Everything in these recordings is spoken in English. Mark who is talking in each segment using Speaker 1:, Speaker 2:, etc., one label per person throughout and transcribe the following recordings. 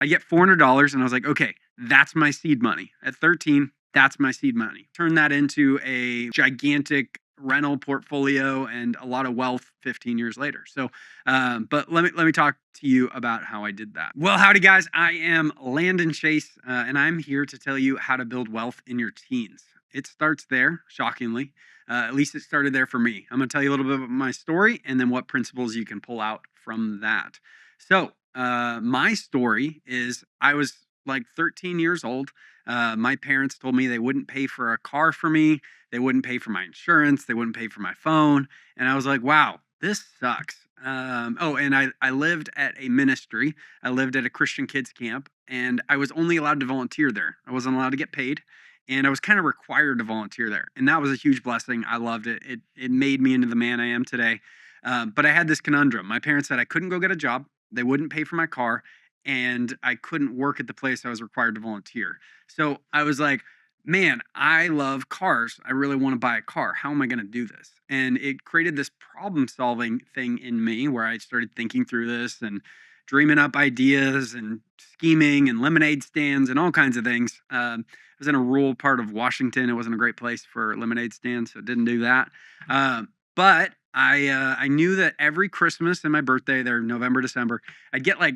Speaker 1: I get $400 and I was like, okay, that's my seed money. At 13, that's my seed money. Turn that into a gigantic rental portfolio and a lot of wealth 15 years later. But let me talk to you about how I did that. Well, howdy guys, I am Landon Chase, and I'm here to tell you how to build wealth in your teens. It starts there, shockingly. At least it started there for me. I'm going to tell you a little bit about my story and then what principles you can pull out from that. My story is I was like 13 years old. My parents told me they wouldn't pay for a car for me. They wouldn't pay for my insurance. They wouldn't pay for my phone. And I was like, wow, this sucks. And I lived at a ministry. I lived at a Christian kids camp, and I was only allowed to volunteer there. I wasn't allowed to get paid, and I was kind of required to volunteer there. And that was a huge blessing. I loved it. It made me into the man I am today. But I had this conundrum. My parents said I couldn't go get a job. They wouldn't pay for my car, and I couldn't work at the place I was required to volunteer. So I was like, man, I love cars. I really want to buy a car. How am I going to do this? And it created this problem solving thing in me where I started thinking through this and dreaming up ideas and scheming and lemonade stands and all kinds of things. I was in a rural part of Washington. It wasn't a great place for lemonade stands, so didn't do that. But I knew that every Christmas and my birthday, there November, December, I'd get like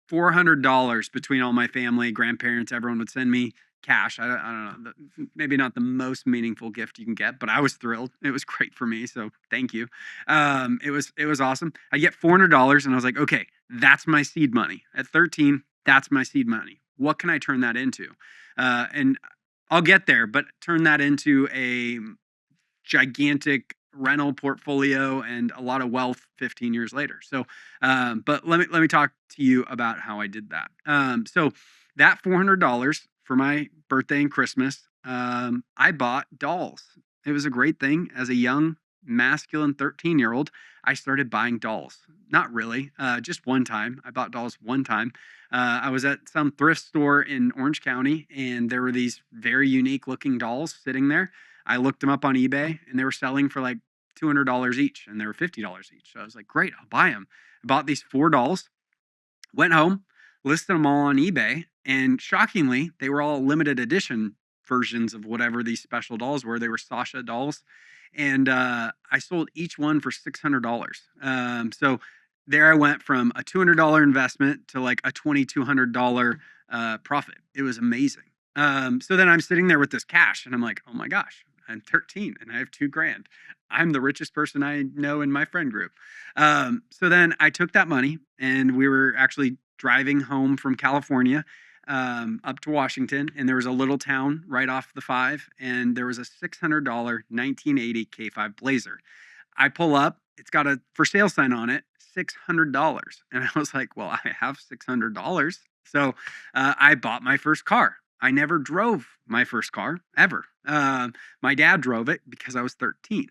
Speaker 1: $400 between all my family, grandparents, everyone would send me cash. I don't know, maybe not the most meaningful gift you can get, but I was thrilled. It was great for me, so thank you. It was awesome. I get $400 and I was like, okay, that's my seed money. At 13, that's my seed money. What can I turn that into? And I'll get there, but turn that into a gigantic rental portfolio and a lot of wealth 15 years later. But let me talk to you about how I did that. So that $400 for my birthday and Christmas, I bought dolls. It was a great thing. As a young, masculine 13-year-old, I started buying dolls. Not really, just one time. I bought dolls one time. I was at some thrift store in Orange County, and there were these very unique looking dolls sitting there. I looked them up on eBay, and they were selling for like $200 each, and they were $50 each. So I was like, great, I'll buy them. I bought these 4 dolls, went home, listed them all on eBay, and shockingly, they were all limited edition versions of whatever these special dolls were. They were Sasha dolls, and I sold each one for $600. So there I went from a $200 investment to like a $2,200 profit. It was amazing. So then I'm sitting there with this cash, and I'm like, oh my gosh, I'm 13 and I have $2,000. I'm the richest person I know in my friend group. So then I took that money, and we were actually driving home from California up to Washington, and there was a little town right off the 5, and there was a $600 1980 K5 Blazer. I pull up, it's got a for sale sign on it, $600. And I was like, well, I have $600. So I bought my first car. I never drove my first car ever. My dad drove it because I was 13.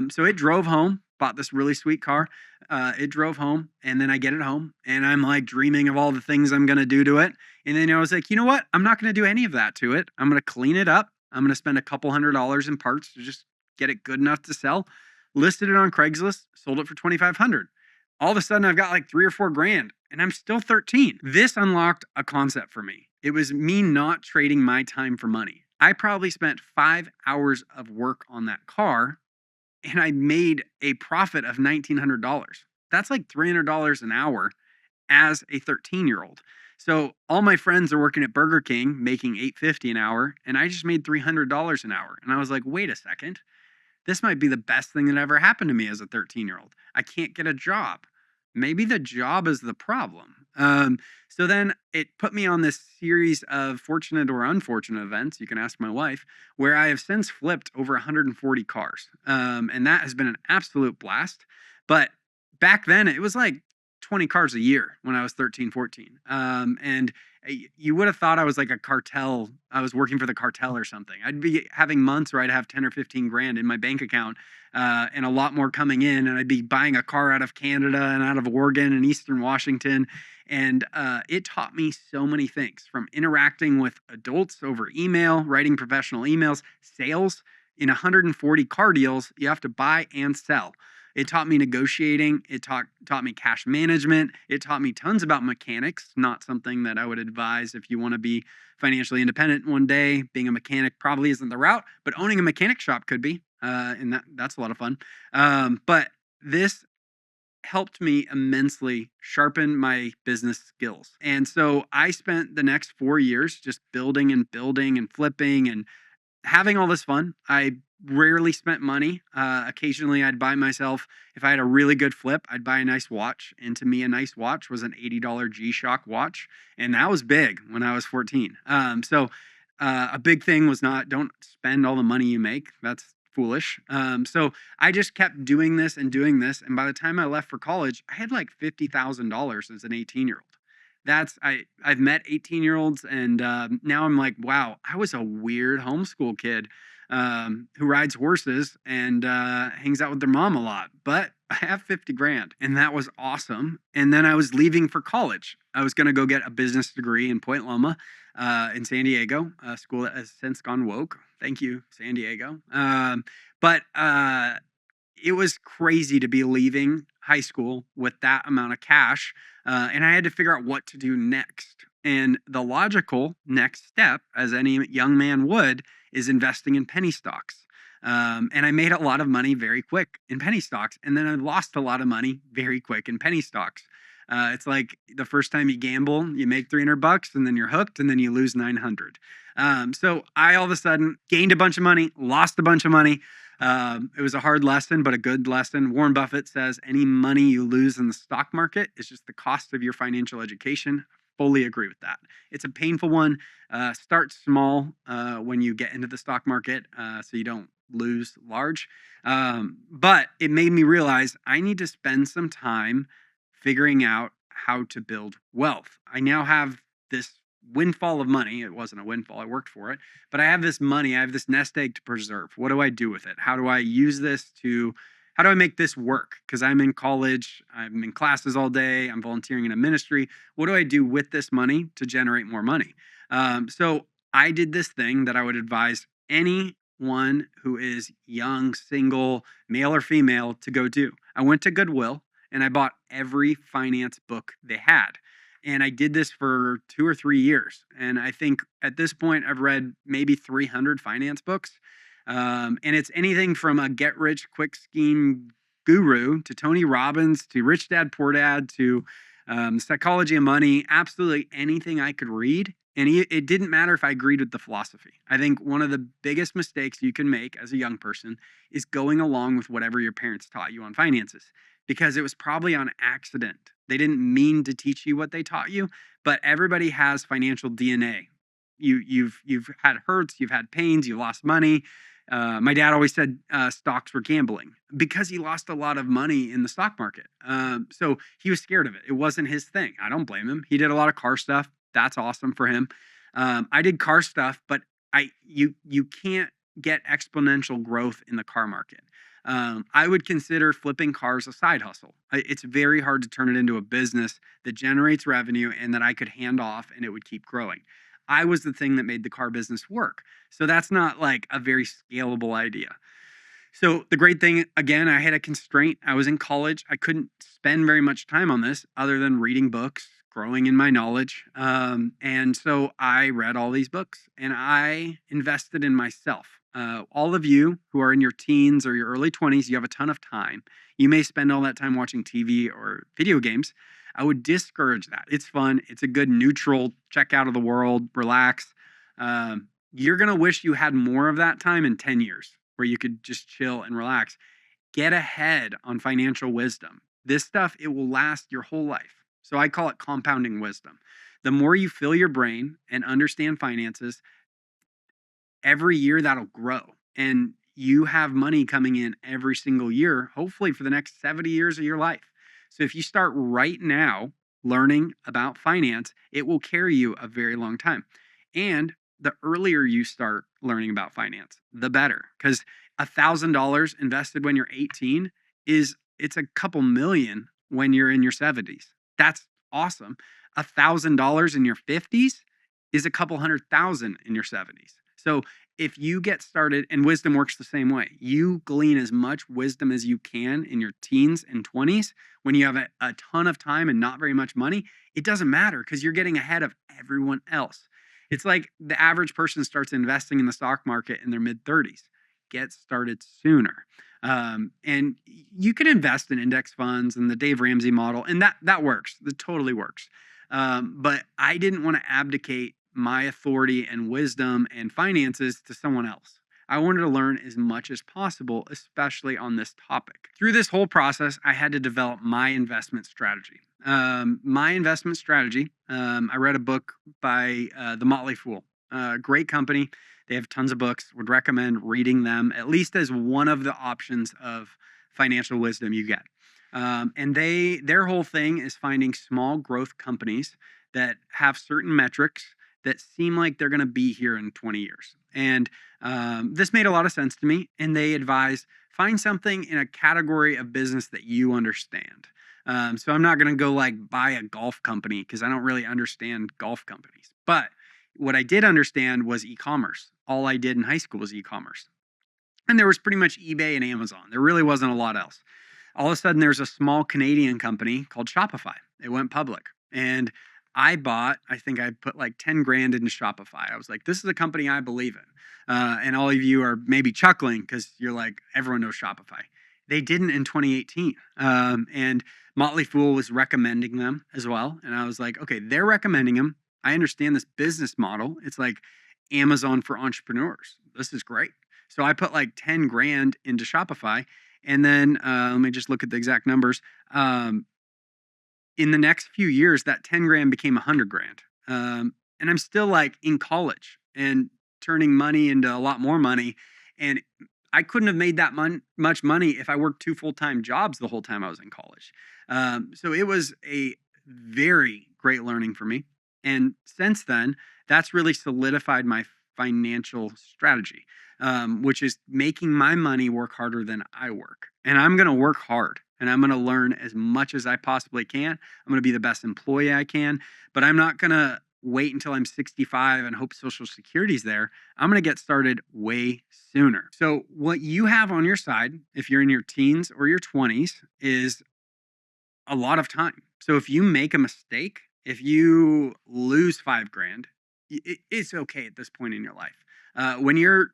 Speaker 1: So it drove home, bought this really sweet car. It drove home, and then I get it home, and I'm like dreaming of all the things I'm going to do to it. And then I was like, you know what? I'm not going to do any of that to it. I'm going to clean it up. I'm going to spend a couple $100s in parts to just get it good enough to sell. Listed it on Craigslist, sold it for $2,500. All of a sudden, I've got like 3 or 4 grand, and I'm still 13. This unlocked a concept for me. It was me not trading my time for money. I probably spent 5 hours of work on that car, and I made a profit of $1,900. That's like $300 an hour as a 13-year-old. So all my friends are working at Burger King making $8.50 an hour, and I just made $300 an hour. And I was like, wait a second. This might be the best thing that ever happened to me as a 13-year-old. I can't get a job. Maybe the job is the problem. So then it put me on this series of fortunate or unfortunate events, you can ask my wife, where I have since flipped over 140 cars. And that has been an absolute blast. But back then, it was like 20 cars a year when I was 13, 14. And you would have thought I was like a cartel. I was working for the cartel or something. I'd be having months where I'd have 10 or 15 grand in my bank account, and a lot more coming in. And I'd be buying a car out of Canada and out of Oregon and Eastern Washington. And it taught me so many things, from interacting with adults over email, writing professional emails, sales. In 140 car deals, you have to buy and sell. It taught me negotiating. It taught me cash management. It taught me tons about mechanics, not something that I would advise if you want to be financially independent one day. Being a mechanic probably isn't the route, but owning a mechanic shop could be. And that's a lot of fun. But this helped me immensely sharpen my business skills. And so I spent the next 4 years just building and flipping and having all this fun. I rarely spent money. Occasionally I'd buy myself, if I had a really good flip, I'd buy a nice watch. And to me, a nice watch was an $80 G-Shock watch. And that was big when I was 14. A big thing was don't spend all the money you make. That's foolish. So I just kept doing this and doing this. And by the time I left for college, I had like $50,000 as an 18-year-old. I've met 18-year-olds, and now I'm like, wow, I was a weird homeschool kid who rides horses and hangs out with their mom a lot, but I have 50 grand, and that was awesome. And then I was leaving for college. I was going to go get a business degree in Point Loma in San Diego, a school that has since gone woke. Thank you, San Diego. But it was crazy to be leaving high school with that amount of cash. And I had to figure out what to do next. And the logical next step, as any young man would, is investing in penny stocks. And I made a lot of money very quick in penny stocks. And then I lost a lot of money very quick in penny stocks. It's like the first time you gamble, you make $300 and then you're hooked and then you lose 900. So I all of a sudden gained a bunch of money, lost a bunch of money. It was a hard lesson, but a good lesson. Warren Buffett says any money you lose in the stock market is just the cost of your financial education. Fully agree with that. It's a painful one. Start small when you get into the stock market so you don't lose large. But it made me realize I need to spend some time figuring out how to build wealth. I now have this windfall of money. It wasn't a windfall. I worked for it. But I have this money. I have this nest egg to preserve. What do I do with it? How do I use this how do I make this work? Because I'm in college. I'm in classes all day. I'm volunteering in a ministry. What do I do with this money to generate more money? So I did this thing that I would advise anyone who is young, single, male or female to go do. I went to Goodwill and I bought every finance book they had. And I did this for 2 or 3 years. And I think at this point, I've read maybe 300 finance books. And it's anything from a get-rich-quick scheme guru to Tony Robbins to Rich Dad, Poor Dad to Psychology of Money, absolutely anything I could read. And it didn't matter if I agreed with the philosophy. I think one of the biggest mistakes you can make as a young person is going along with whatever your parents taught you on finances, because it was probably on accident. They didn't mean to teach you what they taught you, but everybody has financial DNA. You've had hurts, you've had pains, you lost money. My dad always said stocks were gambling because he lost a lot of money in the stock market. So he was scared of it. It wasn't his thing. I don't blame him. He did a lot of car stuff. That's awesome for him. I did car stuff, but you can't get exponential growth in the car market. I would consider flipping cars a side hustle. It's very hard to turn it into a business that generates revenue and that I could hand off and it would keep growing. I was the thing that made the car business work. So that's not like a very scalable idea. So the great thing, again, I had a constraint. I was in college. I couldn't spend very much time on this other than reading books, growing in my knowledge. And so I read all these books and I invested in myself. All of you who are in your teens or your early 20s, you have a ton of time. You may spend all that time watching TV or video games. I would discourage that. It's fun. It's a good neutral check out of the world, relax. You're going to wish you had more of that time in 10 years where you could just chill and relax. Get ahead on financial wisdom. This stuff, it will last your whole life. So I call it compounding wisdom. The more you fill your brain and understand finances, every year that'll grow. And you have money coming in every single year, hopefully for the next 70 years of your life. So if you start right now learning about finance, it will carry you a very long time. And the earlier you start learning about finance, the better. Because $1,000 invested when you're 18 it's a couple million when you're in your 70s. That's awesome. $1,000 in your 50s is a couple $100,000 in your 70s. So if you get started, and wisdom works the same way, you glean as much wisdom as you can in your teens and 20s when you have a ton of time and not very much money. It doesn't matter because you're getting ahead of everyone else. It's like the average person starts investing in the stock market in their mid 30s. Get started sooner. And you can invest in index funds and the Dave Ramsey model, and that works. That totally works. But I didn't want to abdicate my authority and wisdom and finances to someone else. I wanted to learn as much as possible, especially on this topic. Through this whole process, I had to develop my investment strategy. My investment strategy, I read a book by The Motley Fool, great company. They have tons of books. Would recommend reading them, at least as one of the options of financial wisdom you get. And their whole thing is finding small growth companies that have certain metrics that seem like they're going to be here in 20 years. And this made a lot of sense to me. And they advise find something in a category of business that you understand. So I'm not going to go like buy a golf company because I don't really understand golf companies. But what I did understand was e-commerce. All I did in high school was e-commerce. And there was pretty much eBay and Amazon. There really wasn't a lot else. All of a sudden, there's a small Canadian company called Shopify. It went public. And I think I put like 10 grand into Shopify. I was like, this is a company I believe in. And all of you are maybe chuckling because you're like, everyone knows Shopify. They didn't in 2018. And Motley Fool was recommending them as well. And I was like, okay, they're recommending them. I understand this business model. It's like Amazon for entrepreneurs. This is great. So I put like 10 grand into Shopify. And then let me just look at the exact numbers. In the next few years, that 10 grand became 100 grand. And I'm still like in college and turning money into a lot more money. And I couldn't have made that much money if I worked 2 full-time jobs the whole time I was in college. So it was a very great learning for me. And since then, that's really solidified my financial strategy, which is making my money work harder than I work. And I'm going to work hard and I'm going to learn as much as I possibly can. I'm going to be the best employee I can, but I'm not going to wait until I'm 65 and hope Social Security's there. I'm going to get started way sooner. So what you have on your side, if you're in your teens or your 20s, is a lot of time. So if you make a mistake, if you lose 5 grand, it's okay at this point in your life. When you're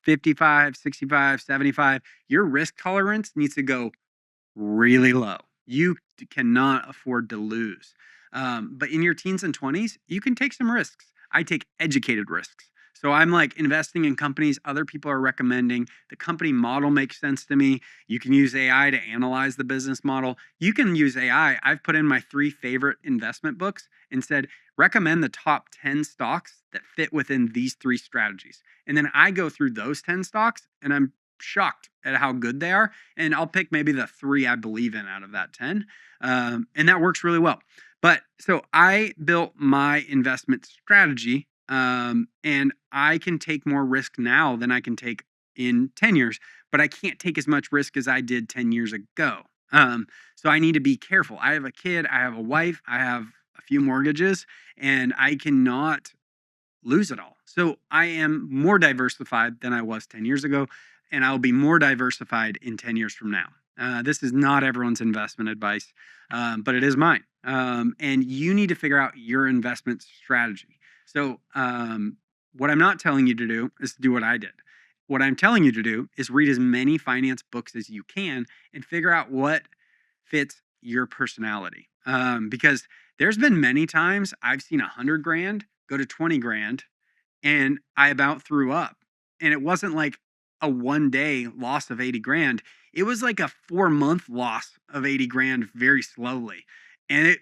Speaker 1: 55, 65, 75, your risk tolerance needs to go really low. You cannot afford to lose. But in your teens and 20s, you can take some risks. I take educated risks. So I'm like investing in companies other people are recommending. The company model makes sense to me. You can use AI to analyze the business model. You can use AI. I've put in my 3 favorite investment books and said, recommend the top 10 stocks that fit within these 3 strategies. And then I go through those 10 stocks and I'm shocked at how good they are. And I'll pick maybe the 3 I believe in out of that 10. And that works really well. But so I built my investment strategy, and I can take more risk now than I can take in 10 years, but I can't take as much risk as I did 10 years ago. So I need to be careful. I have a kid, I have a wife, I have a few mortgages, and I cannot lose it all. So I am more diversified than I was 10 years ago, and I'll be more diversified in 10 years from now. This is not everyone's investment advice, but it is mine. And you need to figure out your investment strategy. So what I'm not telling you to do is to do what I did. What I'm telling you to do is read as many finance books as you can and figure out what fits your personality. Because there's been many times I've seen 100 grand go to 20 grand and I about threw up. And it wasn't like a 1-day loss of 80 grand. It was like a 4-month loss of 80 grand very slowly. And it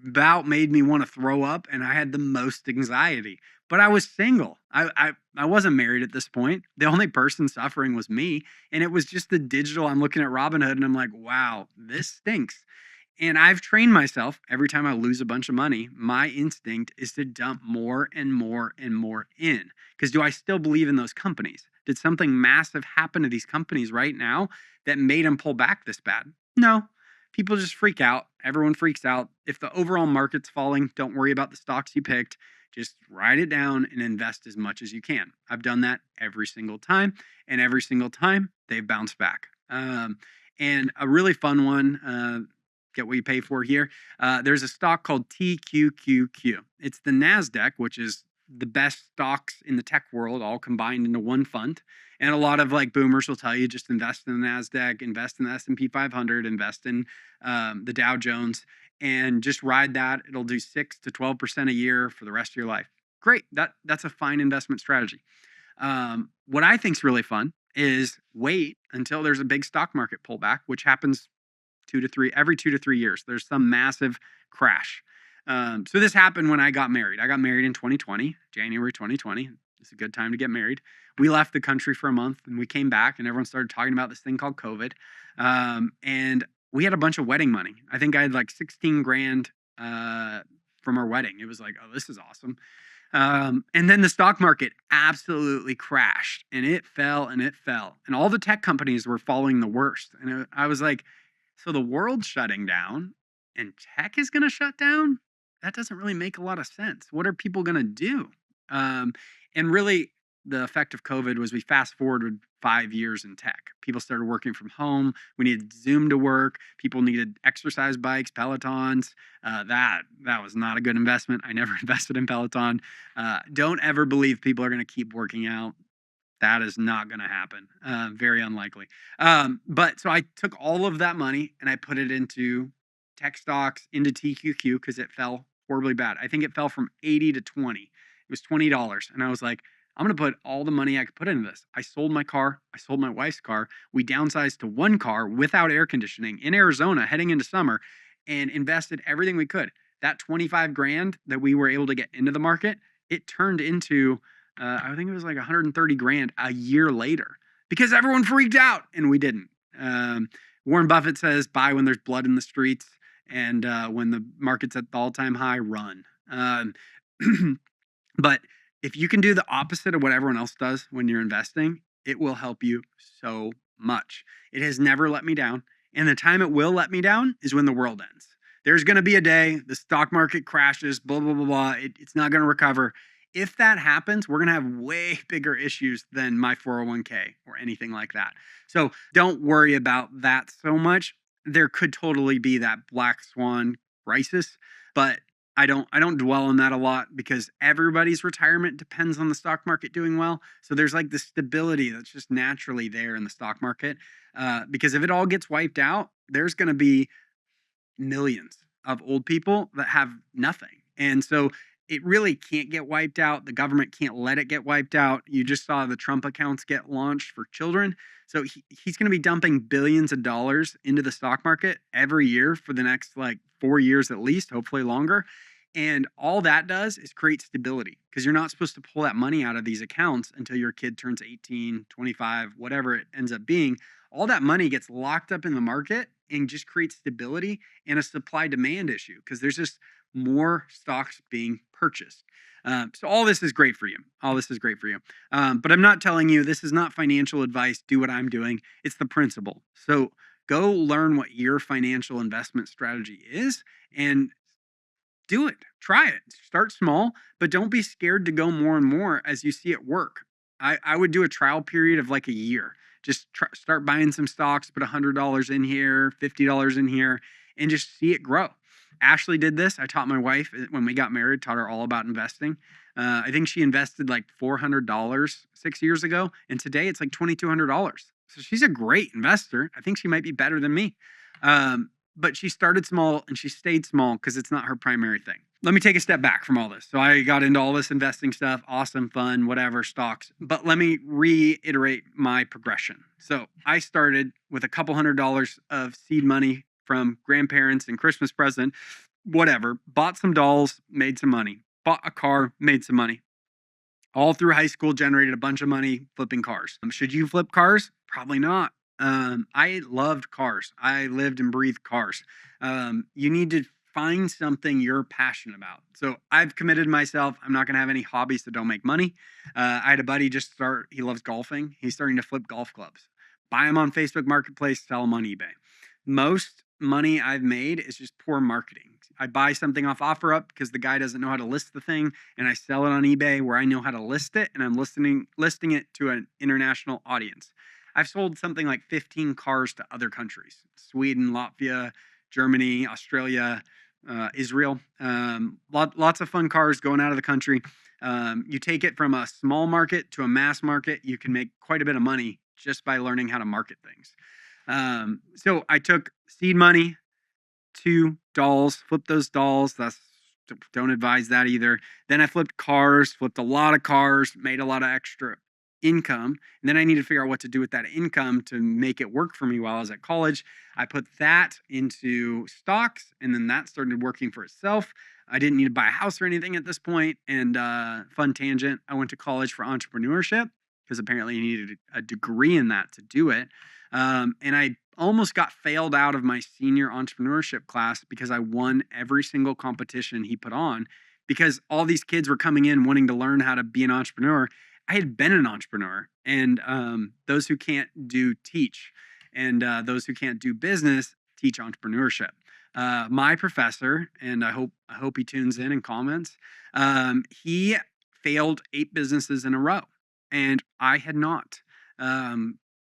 Speaker 1: about made me want to throw up and I had the most anxiety. But I was single. I wasn't married at this point. The only person suffering was me. And it was just the digital. I'm looking at Robinhood and I'm like, wow, this stinks. And I've trained myself every time I lose a bunch of money, my instinct is to dump more and more and more in. Because do I still believe in those companies? Did something massive happen to these companies right now that made them pull back this bad? No. people just freak out. Everyone freaks out. If the overall market's falling, don't worry about the stocks you picked. Just write it down and invest as much as you can. I've done that every single time, and every single time they've bounced back. And a really fun one, get what you pay for here. There's a stock called TQQQ. It's the NASDAQ, which is the best stocks in the tech world all combined into one fund. And a lot of like boomers will tell you just invest in the NASDAQ, invest in the S&P 500, invest in the Dow Jones, and just ride that. It'll do 6 to 12% a year for the rest of your life. Great. That's a fine investment strategy. What I think is really fun is wait until there's a big stock market pullback, which happens every 2 to 3 years. There's some massive crash. So this happened when I got married. I got married in 2020, January 2020. It's a good time to get married. We left the country for a month and we came back and everyone started talking about this thing called COVID. And we had a bunch of wedding money. I think I had like 16 grand from our wedding. It was like, oh, this is awesome. And then the stock market absolutely crashed and it fell and it fell. And all the tech companies were falling the worst. And I was like, so the world's shutting down and tech is going to shut down? That doesn't really make a lot of sense. What are people going to do? And really, the effect of COVID was we fast forwarded 5 years in tech. People started working from home. We needed Zoom to work. People needed exercise bikes, Pelotons. That was not a good investment. I never invested in Peloton. Don't ever believe people are going to keep working out. That is not going to happen. Very unlikely. But so I took all of that money and I put it into tech stocks, into TQQ, because it fell horribly bad. I think it fell from 80 to 20. It was $20. And I was like, I'm going to put all the money I could put into this. I sold my car. I sold my wife's car. We downsized to one car without air conditioning in Arizona heading into summer and invested everything we could. That 25 grand that we were able to get into the market, it turned into, I think it was like 130 grand a year later because everyone freaked out and we didn't. Warren Buffett says, buy when there's blood in the streets. And when the market's at the all-time high, run. But if you can do the opposite of what everyone else does when you're investing, it will help you so much. It has never let me down. And the time it will let me down is when the world ends. There's going to be a day, the stock market crashes, blah, blah, blah, blah. It's not going to recover. If that happens, we're going to have way bigger issues than my 401k or anything like that. So don't worry about that so much. There could totally be that black swan crisis, but I don't dwell on that a lot because everybody's retirement depends on the stock market doing well. So there's like the stability that's just naturally there in the stock market. Because if it all gets wiped out, there's going to be millions of old people that have nothing. And so it really can't get wiped out. The government can't let it get wiped out. You just saw the Trump accounts get launched for children. So he's going to be dumping billions of dollars into the stock market every year for the next like 4 years at least, hopefully longer. And all that does is create stability because you're not supposed to pull that money out of these accounts until your kid turns 18, 25, whatever it ends up being. All that money gets locked up in the market and just creates stability and a supply demand issue because there's just more stocks being purchased. So all this is great for you. All this is great for you. But I'm not telling you, this is not financial advice. Do what I'm doing. It's the principle. So go learn what your financial investment strategy is and do it. Try it. Start small, but don't be scared to go more and more as you see it work. I would do a trial period of like a year. Just start buying some stocks, put $100 in here, $50 in here, and just see it grow. Ashley did this. I taught my wife when we got married, taught her all about investing. I think she invested like $400 6 years ago, and today it's like $2,200. So she's a great investor. I think she might be better than me. But she started small and she stayed small because it's not her primary thing. Let me take a step back from all this. So I got into all this investing stuff, awesome, fun, whatever, stocks. But let me reiterate my progression. So I started with a couple $100 of seed money from grandparents and Christmas present, whatever. Bought some dolls, made some money. Bought a car, made some money. All through high school, generated a bunch of money flipping cars. Should you flip cars? Probably not. I loved cars. I lived and breathed cars. You need to find something you're passionate about. So I've committed myself. I'm not going to have any hobbies that don't make money. I had a buddy he loves golfing. He's starting to flip golf clubs. Buy them on Facebook Marketplace, sell them on eBay. Most money I've made is just poor marketing. I buy something off OfferUp because the guy doesn't know how to list the thing, and I sell it on eBay where I know how to list it, and I'm listing it to an international audience. I've sold something like 15 cars to other countries: Sweden, Latvia, Germany, Australia, Israel. Lots of fun cars going out of the country. You take it from a small market to a mass market, you can make quite a bit of money just by learning how to market things. So I took seed money, 2 dolls, flipped those dolls. Don't advise that either. Then I flipped cars, flipped a lot of cars, made a lot of extra income. And then I needed to figure out what to do with that income to make it work for me while I was at college. I put that into stocks, and then that started working for itself. I didn't need to buy a house or anything at this point. And fun tangent, I went to college for entrepreneurship because apparently you needed a degree in that to do it. And I almost got failed out of my senior entrepreneurship class because I won every single competition he put on, because all these kids were coming in wanting to learn how to be an entrepreneur. I had been an entrepreneur, and those who can't do teach, and those who can't do business teach entrepreneurship. My professor, and I hope he tunes in and comments, he failed 8 businesses in a row, and I had not.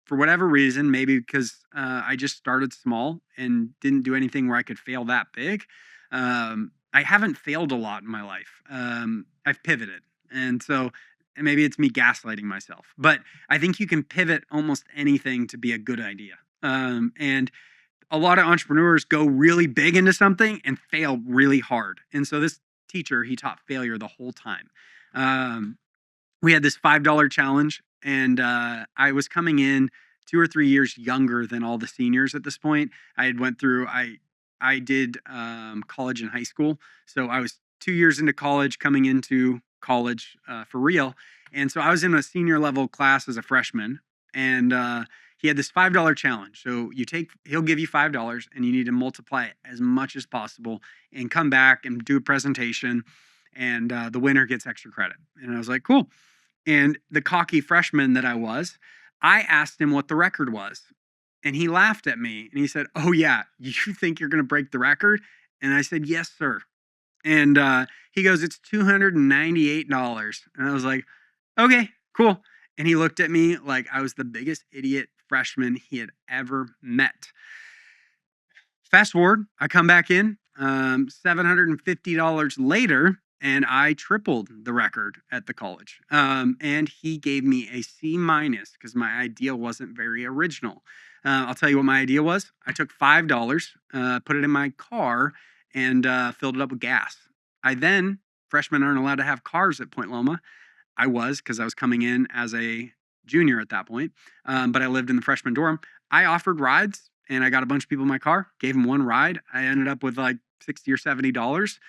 Speaker 1: For whatever reason, maybe because I just started small and didn't do anything where I could fail that big. I haven't failed a lot in my life. I've pivoted. And so maybe it's me gaslighting myself, but I think you can pivot almost anything to be a good idea. And a lot of entrepreneurs go really big into something and fail really hard. And so this teacher, he taught failure the whole time. We had this $5 challenge, and I was coming in 2 or 3 years younger than all the seniors at this point. I did college and high school, so I was 2 years into college, coming into college for real. And so I was in a senior level class as a freshman, and he had this $5 challenge. So he'll give you $5, and you need to multiply it as much as possible and come back and do a presentation, and the winner gets extra credit. And I was like, cool. And the cocky freshman that I was, I asked him what the record was. And he laughed at me and he said, "Oh, yeah, you think you're going to break the record?" And I said, "Yes, sir." And he goes, "It's $298. And I was like, "Okay, cool." And he looked at me like I was the biggest idiot freshman he had ever met. Fast forward, I come back in $750 later, and I tripled the record at the college. And he gave me a C- because my idea wasn't very original. I'll tell you what my idea was. I took $5, put it in my car, and filled it up with gas. Freshmen aren't allowed to have cars at Point Loma. I was, because I was coming in as a junior at that point, but I lived in the freshman dorm. I offered rides, and I got a bunch of people in my car, gave them one ride. I ended up with like $60 or $70.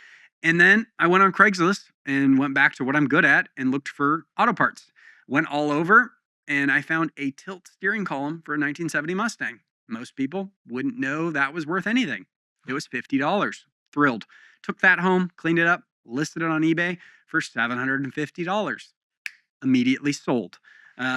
Speaker 1: And then I went on Craigslist and went back to what I'm good at and looked for auto parts. Went all over, and I found a tilt steering column for a 1970 Mustang. Most people wouldn't know that was worth anything. It was $50. Thrilled. Took that home, cleaned it up, listed it on eBay for $750. Immediately sold.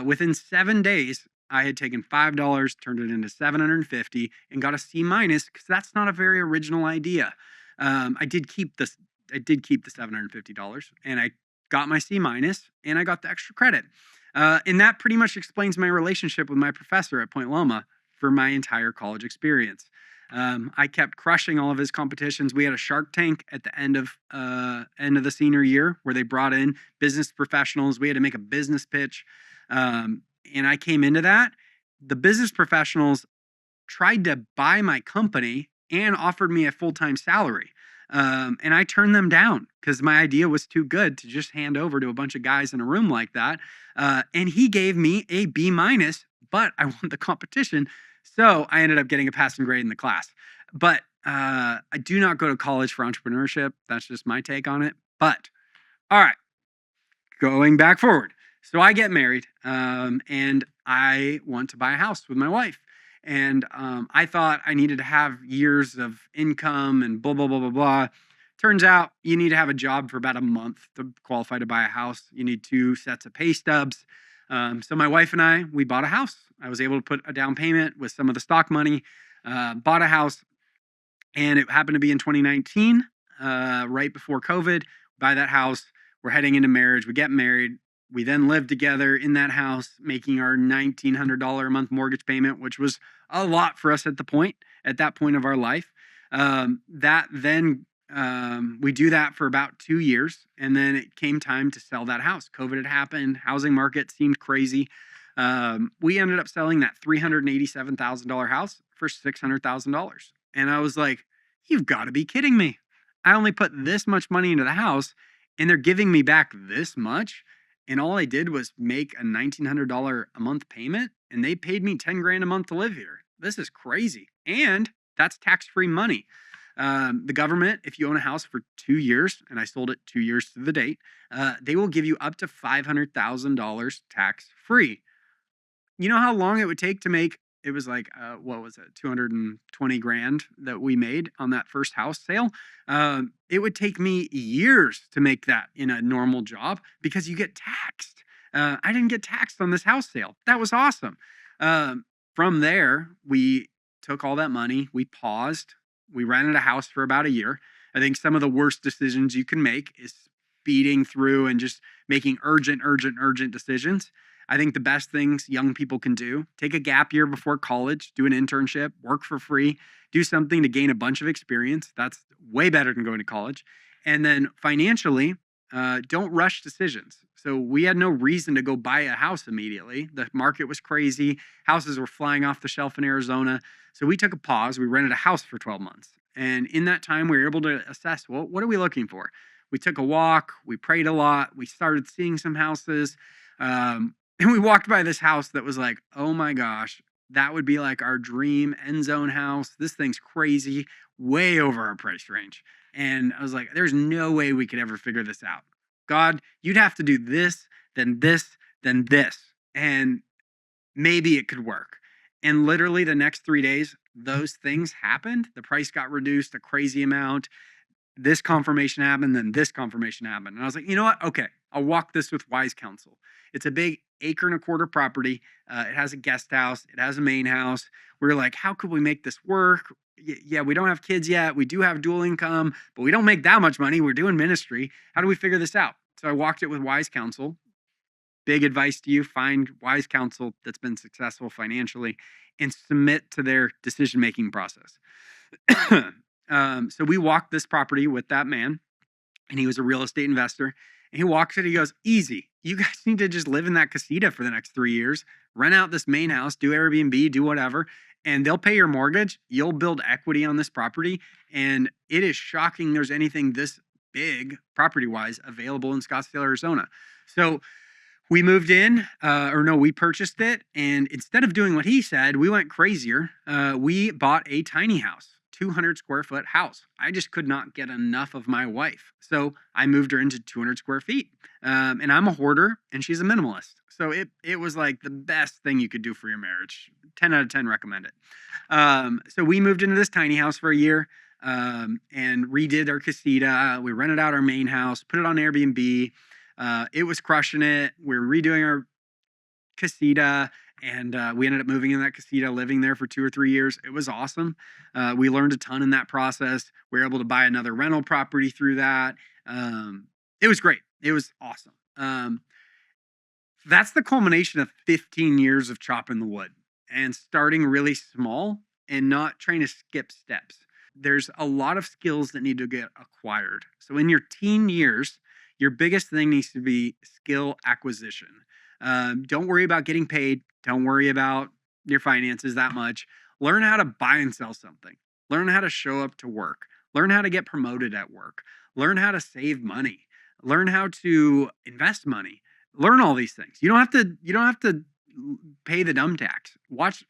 Speaker 1: Within 7 days, I had taken $5, turned it into $750, and got a C- because that's not a very original idea. I did keep the $750, and I got my C-, and I got the extra credit. And that pretty much explains my relationship with my professor at Point Loma for my entire college experience. I kept crushing all of his competitions. We had a Shark Tank at the end of the senior year where they brought in business professionals. We had to make a business pitch. And I came into that. The business professionals tried to buy my company and offered me a full-time salary. And I turned them down because my idea was too good to just hand over to a bunch of guys in a room like that. And he gave me a B-, but I won the competition. So I ended up getting a passing grade in the class. But I do not go to college for entrepreneurship. That's just my take on it. But all right, going back forward. So I get married, and I want to buy a house with my wife. And I thought I needed to have years of income and blah, blah, blah, blah, blah. Turns out you need to have a job for about a month to qualify to buy a house. You need 2 sets of pay stubs. So my wife and I, we bought a house. I was able to put a down payment with some of the stock money, bought a house. And it happened to be in 2019, right before COVID. Buy that house. We're heading into marriage. We get married. We then lived together in that house, making our $1,900 a month mortgage payment, which was a lot for us at that point of our life. We do that for about 2 years, and then it came time to sell that house. COVID had happened. Housing market seemed crazy. We ended up selling that $387,000 house for $600,000. And I was like, you've got to be kidding me. I only put this much money into the house and they're giving me back this much. And all I did was make a $1,900 a month payment and they paid me 10 grand a month to live here. This is crazy. And that's tax-free money. The government, if you own a house for 2 years, and I sold it 2 years to the date, they will give you up to $500,000 tax-free. You know how long it would take to make, it was like, what was it, 220 grand that we made on that first house sale? It would take me years to make that in a normal job because you get taxed. I didn't get taxed on this house sale. That was awesome. From there, we took all that money, we paused, we rented a house for about a year. I think some of the worst decisions you can make is speeding through and just making urgent decisions. I think the best things young people can do, take a gap year before college, do an internship, work for free, do something to gain a bunch of experience. That's way better than going to college. And then financially, don't rush decisions. So we had no reason to go buy a house immediately. The market was crazy. Houses were flying off the shelf in Arizona. So we took a pause. We rented a house for 12 months. And in that time, we were able to assess, well, what are we looking for? We took a walk. We prayed a lot. We started seeing some houses. And we walked by this house that was like, oh my gosh, that would be like our dream end zone house. This thing's crazy, way over our price range. And I was like, there's no way we could ever figure this out. God, you'd have to do this, then this, then this. And maybe it could work. And literally the next 3 days, those things happened. The price got reduced a crazy amount. This confirmation happened, then this confirmation happened. And I was like, you know what? Okay, I'll walk this with wise counsel. It's a big 1.25 acre property. It has a guest house. It has a main house. We were like, how could we make this work? Yeah, we don't have kids yet. We do have dual income, but we don't make that much money. We're doing ministry. How do we figure this out? So I walked it with wise counsel. Big advice to you, find wise counsel that's been successful financially and submit to their decision-making process. So we walked this property with that man, and he was a real estate investor. And he walks it, he goes, easy. You guys need to just live in that casita for the next 3 years, rent out this main house, do Airbnb, do whatever, and they'll pay your mortgage. You'll build equity on this property. And it is shocking there's anything this big property-wise available in Scottsdale, Arizona. So we moved in, we purchased it. And instead of doing what he said, we went crazier. We bought a tiny house. 200 square foot house. I just could not get enough of my wife. So I moved her into 200 square feet. And I'm a hoarder and she's a minimalist. So it was like the best thing you could do for your marriage. 10 out of 10 recommend it. So we moved into this tiny house for a year and redid our casita. We rented out our main house, put it on Airbnb. It was crushing it. We were redoing our casita. And we ended up moving in that casita, living there for 2 or 3 years. It was awesome. We learned a ton in that process. We were able to buy another rental property through that. It was great. It was awesome. That's the culmination of 15 years of chopping the wood and starting really small and not trying to skip steps. There's a lot of skills that need to get acquired. So in your teen years, your biggest thing needs to be skill acquisition. Don't worry about getting paid. Don't worry about your finances that much. Learn how to buy and sell something. Learn how to show up to work. Learn how to get promoted at work. Learn how to save money. Learn how to invest money. Learn all these things. You don't have to pay the dumb tax.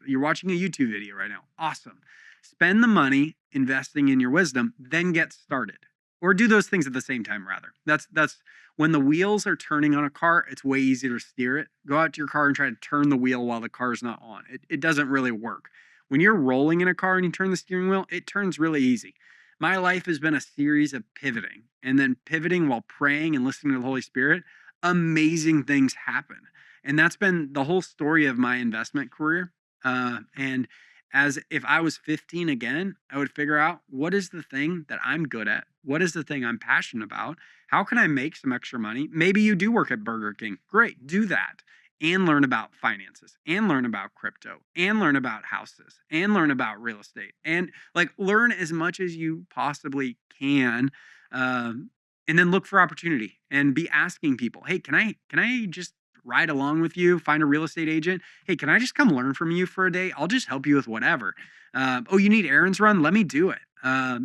Speaker 1: You're watching a YouTube video right now. Awesome. Spend the money investing in your wisdom, then get started. Or do those things at the same time, rather. That's when the wheels are turning on a car, it's way easier to steer it. Go out to your car and try to turn the wheel while the car's not on. It doesn't really work. When you're rolling in a car and you turn the steering wheel, it turns really easy. My life has been a series of pivoting and then pivoting while praying and listening to the Holy Spirit. Amazing things happen. And that's been the whole story of my investment career. And as if I was 15 again, I would figure out what is the thing that I'm good at? What is the thing I'm passionate about? How can I make some extra money? Maybe you do work at Burger King. Great, do that and learn about finances and learn about crypto and learn about houses and learn about real estate and like learn as much as you possibly can. Um, and then look for opportunity and be asking people, hey, can I just ride along with you, find a real estate agent? Hey, can I just come learn from you for a day? I'll just help you with whatever. Oh, you need errands run? Let me do it.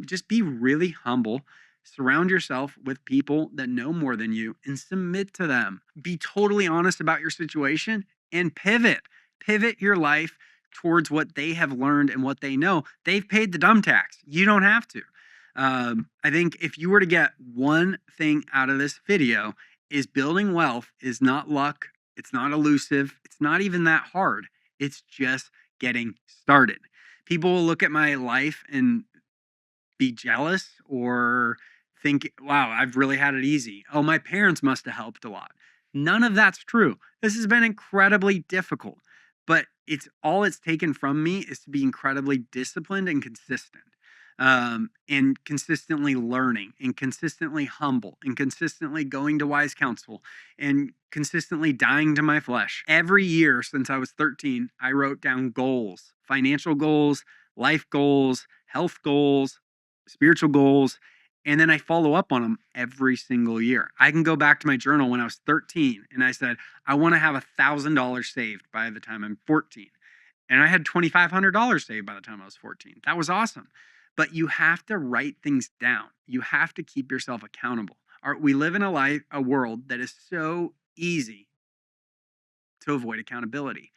Speaker 1: Just be really humble. Surround yourself with people that know more than you and submit to them. Be totally honest about your situation and pivot. Pivot your life towards what they have learned and what they know. They've paid the dumb tax. You don't have to. I think if you were to get one thing out of this video, is building wealth is not luck. It's not elusive. It's not even that hard. It's just getting started. People will look at my life and be jealous or think, wow, I've really had it easy. Oh, my parents must have helped a lot. None of that's true. This has been incredibly difficult, but it's taken from me is to be incredibly disciplined and consistent. And consistently learning and consistently humble and consistently going to wise counsel and consistently dying to my flesh. Every year since I was 13, I wrote down goals, financial goals, life goals, health goals, spiritual goals, and then I follow up on them every single year. I can go back to my journal when I was 13 and I said, I want to have $1,000 saved by the time I'm 14. And I had $2,500 saved by the time I was 14. That was awesome. But you have to write things down. You have to keep yourself accountable. We live in a world that is so easy to avoid accountability.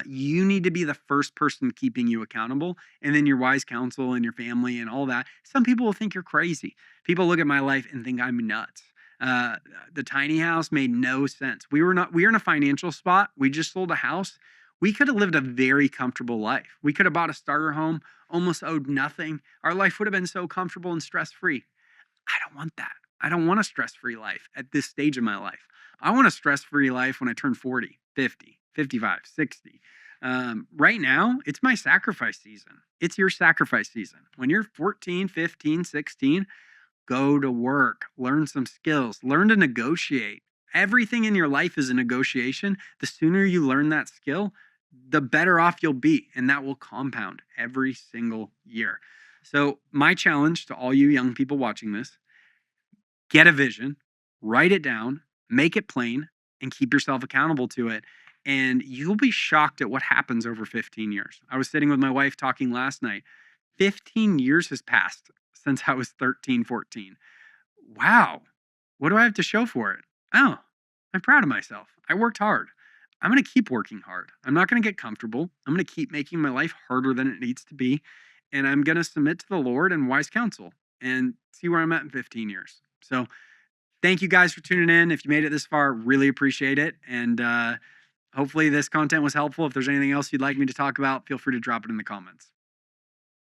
Speaker 1: You need to be the first person keeping you accountable, and then your wise counsel and your family and all that. Some people will think you're crazy. People look at my life and think I'm nuts. The tiny house made no sense. We were in a financial spot. We just sold a house. We could have lived a very comfortable life. We could have bought a starter home, almost owed nothing. Our life would have been so comfortable and stress-free. I don't want that. I don't want a stress-free life at this stage of my life. I want a stress-free life when I turn 40, 50, 55, 60. Right now, it's my sacrifice season. It's your sacrifice season. When you're 14, 15, 16, go to work, learn some skills, learn to negotiate. Everything in your life is a negotiation. The sooner you learn that skill, the better off you'll be, and that will compound every single year. So my challenge to all you young people watching this, get a vision, write it down, make it plain, and keep yourself accountable to it. And you'll be shocked at what happens over 15 years. I was sitting with my wife talking last night. 15 years has passed since I was 13, 14. Wow. What do I have to show for it? Oh, I'm proud of myself. I worked hard. I'm going to keep working hard. I'm not going to get comfortable. I'm going to keep making my life harder than it needs to be. And I'm going to submit to the Lord and wise counsel and see where I'm at in 15 years. So thank you guys for tuning in. If you made it this far, really appreciate it. And hopefully this content was helpful. If there's anything else you'd like me to talk about, feel free to drop it in the comments.